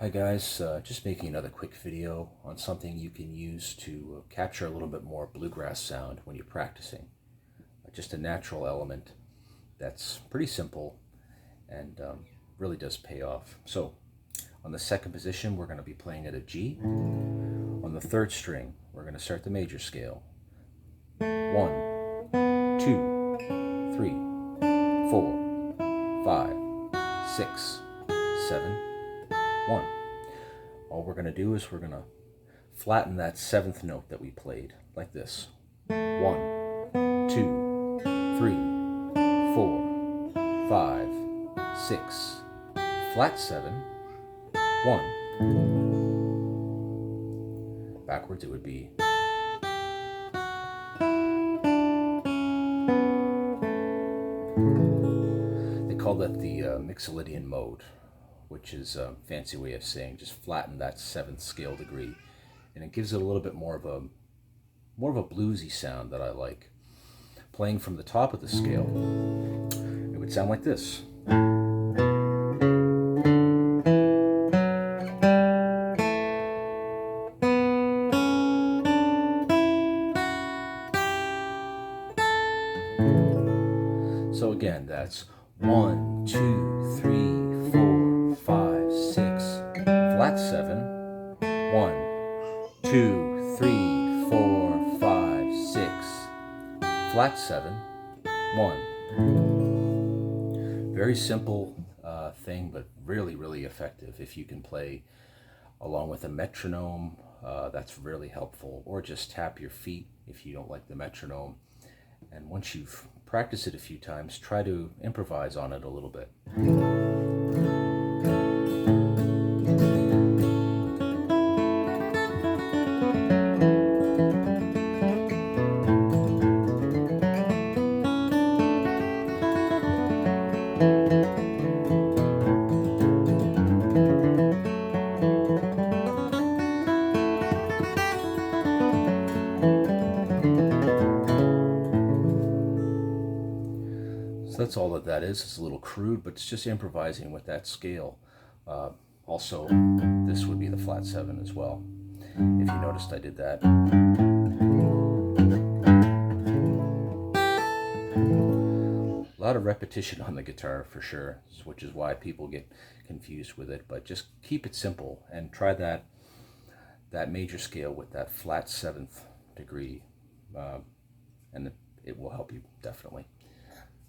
Hi guys, just making another quick video on something you can use to capture a little bit more bluegrass sound when you're practicing. Just a natural element that's pretty simple and really does pay off. So on the second position we're going to be playing at a G. On the third string we're going to start the major scale. 1, 2, 3, 4, 5, 6, 7, 1. All we're going to do is we're going to flatten that seventh note that we played, like this. 1, 2, 3, 4, 5, 6, flat 7, 1. Backwards it would be. They call that the MIXOLYDIAN mode, which is a fancy way of saying just flatten that seventh scale degree, and it gives it a little bit more of a bluesy sound that I like. Playing from the top of the scale, it would sound like this. So again, that's 1, 2, 3, 4, 5, 6, flat 7, 1, 2, 3, 4, 5, 6, flat 7, 1. Very simple thing, but really effective. If you can play along with a metronome, that's really helpful. Or just tap your feet if you don't like the metronome. And once you've practiced it a few times, try to improvise on it a little bit. So that's all that is. It's a little crude, but it's just improvising with that scale. Also, this would be the flat 7 as well. If you noticed, I did that. A lot of repetition on the guitar for sure, which is why people get confused with it. But just keep it simple and try that major scale with that flat 7th degree, and it will help you definitely.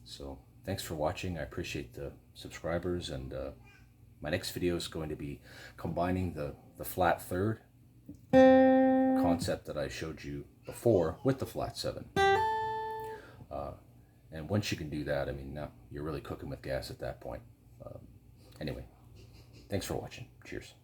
So thanks for watching. I appreciate the subscribers, and my next video is going to be combining the flat 3rd concept that I showed you before with the flat 7. And once you can do that, I mean, now you're really cooking with gas at that point. Anyway, thanks for watching. Cheers.